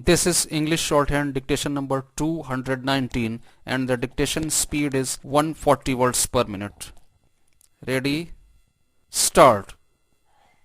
This is English shorthand dictation number 219 and the dictation speed is 140 words per minute. Ready? Start.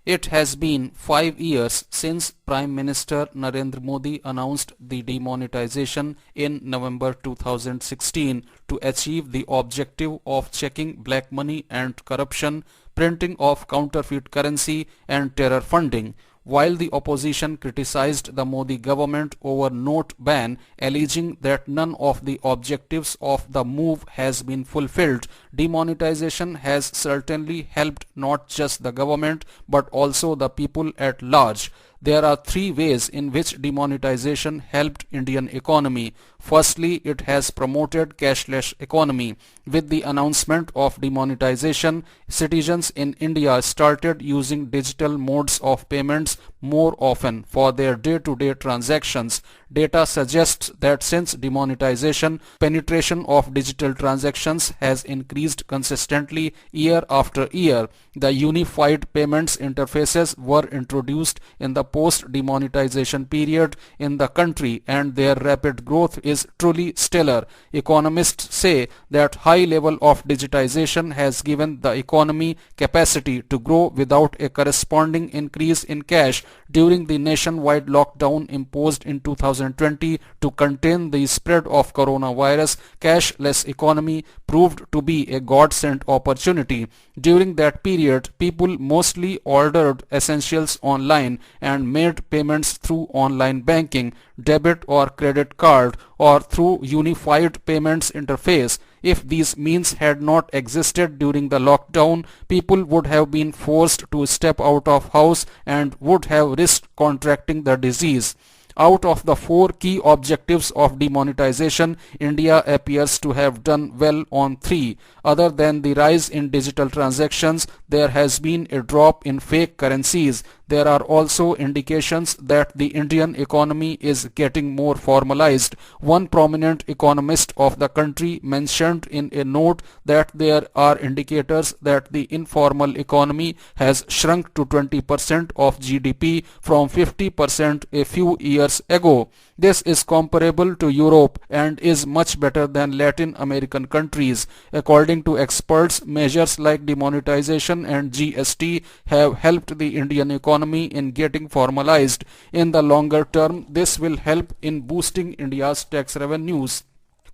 It has been 5 years since Prime Minister Narendra Modi announced the demonetization in November 2016 to achieve the objective of checking black money and corruption, printing of counterfeit currency and terror funding. While the opposition criticized the Modi government over note ban, alleging that none of the objectives of the move has been fulfilled, demonetization has certainly helped not just the government but also the people at large. There are three ways in which demonetization helped Indian economy. Firstly, it has promoted cashless economy. With the announcement of demonetization, citizens in India started using digital modes of payments more often for their day-to-day transactions. Data suggests that since demonetization, penetration of digital transactions has increased consistently year after year. The unified payments interfaces were introduced in the post-demonetization period in the country and their rapid growth is truly stellar. Economists say that high level of digitization has given the economy capacity to grow without a corresponding increase in cash. During the nationwide lockdown imposed in 2020 to contain the spread of coronavirus, cashless economy proved to be a godsend opportunity. During that period, people mostly ordered essentials online and made payments through online banking, debit or credit card, or through unified payments interface. If these means had not existed during the lockdown, people would have been forced to step out of house and would have risked contracting the disease. Out of the four key objectives of demonetization, India appears to have done well on three. Other than the rise in digital transactions, there has been a drop in fake currencies. There are also indications that the Indian economy is getting more formalized. One prominent economist of the country mentioned in a note that there are indicators that the informal economy has shrunk to 20% of GDP from 50% a few years ago. This is comparable to Europe and is much better than Latin American countries. According to experts, measures like demonetization and GST have helped the Indian economy in getting formalized. In the longer term, this will help in boosting India's tax revenues.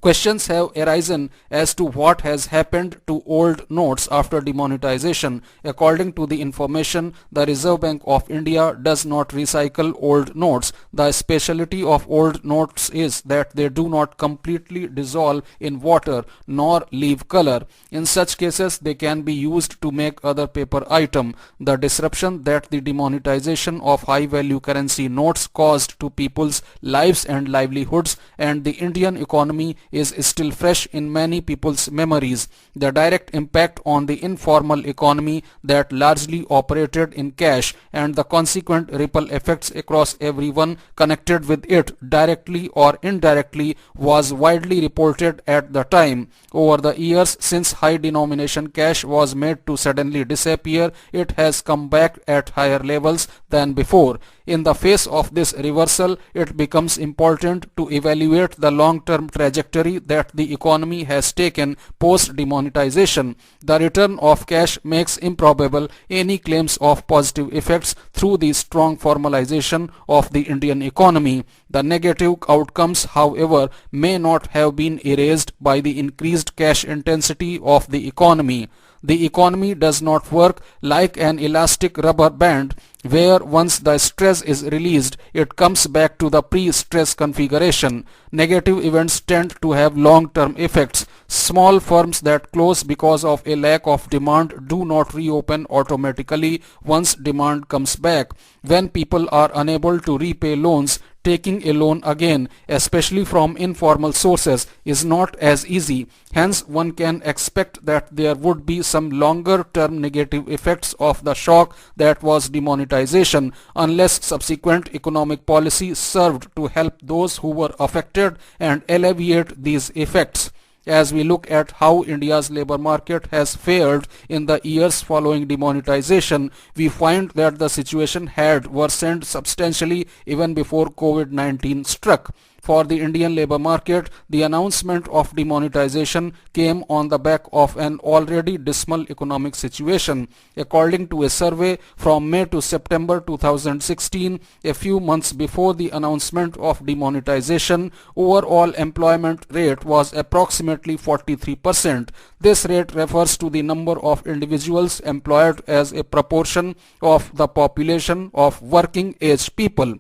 Questions have arisen as to what has happened to old notes after demonetization. According to the information, the Reserve Bank of India does not recycle old notes. The specialty of old notes is that they do not completely dissolve in water nor leave color. In such cases, they can be used to make other paper item. The disruption that the demonetization of high-value currency notes caused to people's lives and livelihoods and the Indian economy is still fresh in many people's memories. The direct impact on the informal economy that largely operated in cash and the consequent ripple effects across everyone connected with it directly or indirectly was widely reported at the time. Over the years since high denomination cash was made to suddenly disappear, it has come back at higher levels than before. In the face of this reversal, it becomes important to evaluate the long-term trajectory that the economy has taken post-demonetization. The return of cash makes improbable any claims of positive effects through the strong formalization of the Indian economy. The negative outcomes, however, may not have been erased by the increased cash intensity of the economy. The economy does not work like an elastic rubber band where once the stress is released, it comes back to the pre-stress configuration. Negative events tend to have long-term effects. Small firms that close because of a lack of demand do not reopen automatically once demand comes back. When people are unable to repay loans, taking a loan again, especially from informal sources, is not as easy. Hence, one can expect that there would be some longer-term negative effects of the shock that was demonetization, unless subsequent economic policy served to help those who were affected and alleviate these effects. as we look at how India's labor market has fared in the years following demonetization, we find that the situation had worsened substantially even before COVID-19 struck. For the Indian labor market, the announcement of demonetization came on the back of an already dismal economic situation. According to a survey from May to September 2016, a few months before the announcement of demonetization, overall employment rate was approximately 43%. This rate refers to the number of individuals employed as a proportion of the population of working age people.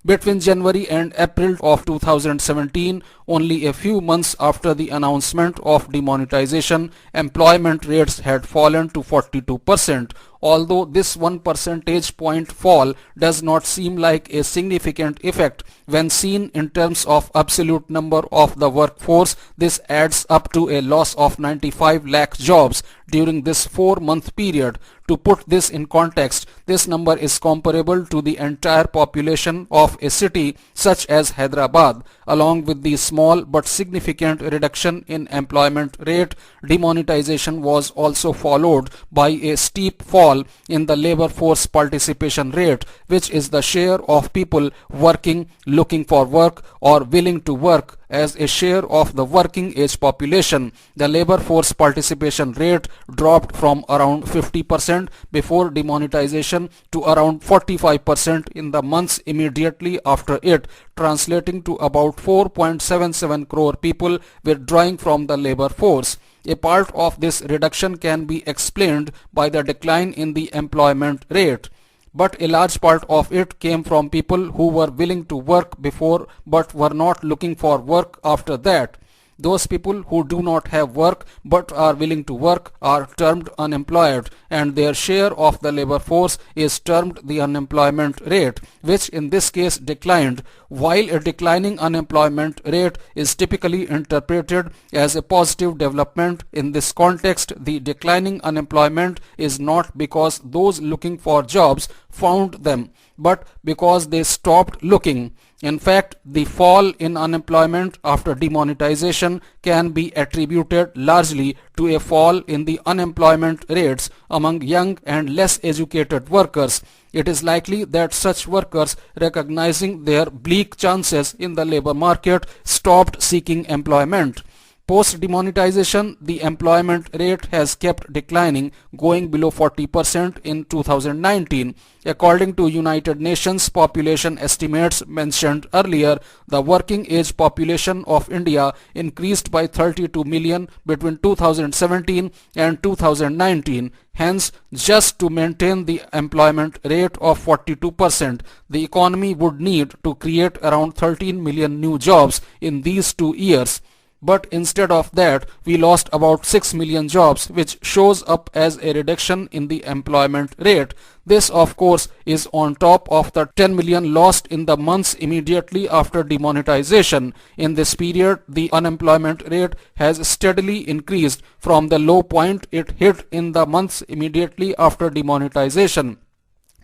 Between January and April of 2017, only a few months after the announcement of demonetization, employment rates had fallen to 42%. Although this 1 percentage point fall does not seem like a significant effect when seen in terms of absolute number of the workforce, this adds up to a loss of 95 lakh jobs during this 4-month period. To put this in context, this number is comparable to the entire population of a city such as Hyderabad. Along with the small but significant reduction in employment rate, demonetization was also followed by a steep fall in the labor force participation rate, which is the share of people working, looking for work, or willing to work as a share of the working age population. The labor force participation rate dropped from around 50% before demonetization to around 45% in the months immediately after it, translating to about 4.77 crore people withdrawing from the labor force. A part of this reduction can be explained by the decline in the employment rate, but a large part of it came from people who were willing to work before but were not looking for work after that. Those people who do not have work but are willing to work are termed unemployed, and their share of the labor force is termed the unemployment rate, which in this case declined. While a declining unemployment rate is typically interpreted as a positive development, in this context the declining unemployment is not because those looking for jobs found them, but because they stopped looking. In fact, the fall in unemployment after demonetization can be attributed largely to a fall in the unemployment rates among young and less educated workers. It is likely that such workers, recognizing their bleak chances in the labor market, stopped seeking employment. Post-demonetization, the employment rate has kept declining, going below 40% in 2019. According to United Nations population estimates mentioned earlier, the working age population of India increased by 32 million between 2017 and 2019. Hence, just to maintain the employment rate of 42%, the economy would need to create around 13 million new jobs in these 2 years. But instead of that, we lost about 6 million jobs, which shows up as a reduction in the employment rate. This, of course, is on top of the 10 million lost in the months immediately after demonetization. In this period, the unemployment rate has steadily increased from the low point it hit in the months immediately after demonetization.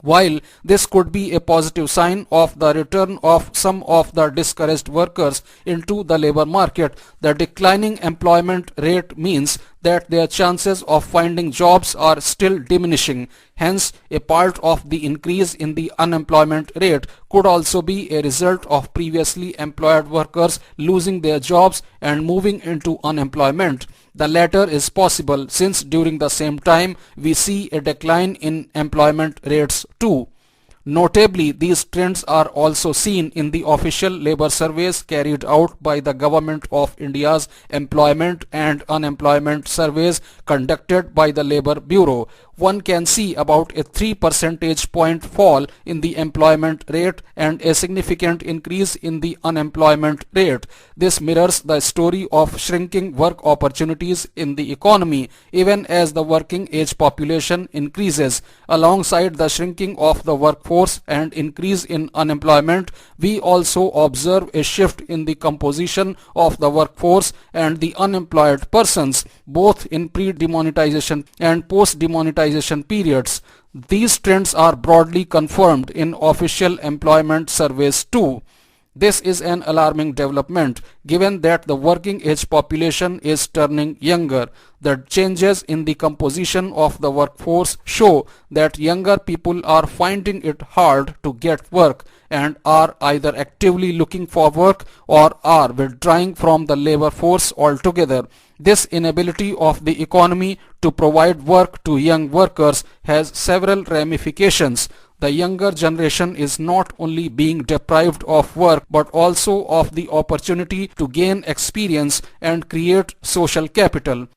While this could be a positive sign of the return of some of the discouraged workers into the labor market, the declining employment rate means that their chances of finding jobs are still diminishing. Hence, a part of the increase in the unemployment rate could also be a result of previously employed workers losing their jobs and moving into unemployment. The latter is possible since during the same time we see a decline in employment rates too. Notably, these trends are also seen in the official labor surveys carried out by the Government of India's Employment and Unemployment Surveys conducted by the Labour Bureau. One can see about a 3 percentage point fall in the employment rate and a significant increase in the unemployment rate. This mirrors the story of shrinking work opportunities in the economy even as the working age population increases. Alongside the shrinking of the workforce and increase in unemployment, we also observe a shift in the composition of the workforce and the unemployed persons, both in pre-demonetization and post-demonetization periods. These trends are broadly confirmed in official employment surveys too. This is an alarming development given that the working age population is turning younger. The changes in the composition of the workforce show that younger people are finding it hard to get work and are either actively looking for work or are withdrawing from the labor force altogether. This inability of the economy to provide work to young workers has several ramifications. The younger generation is not only being deprived of work but also of the opportunity to gain experience and create social capital.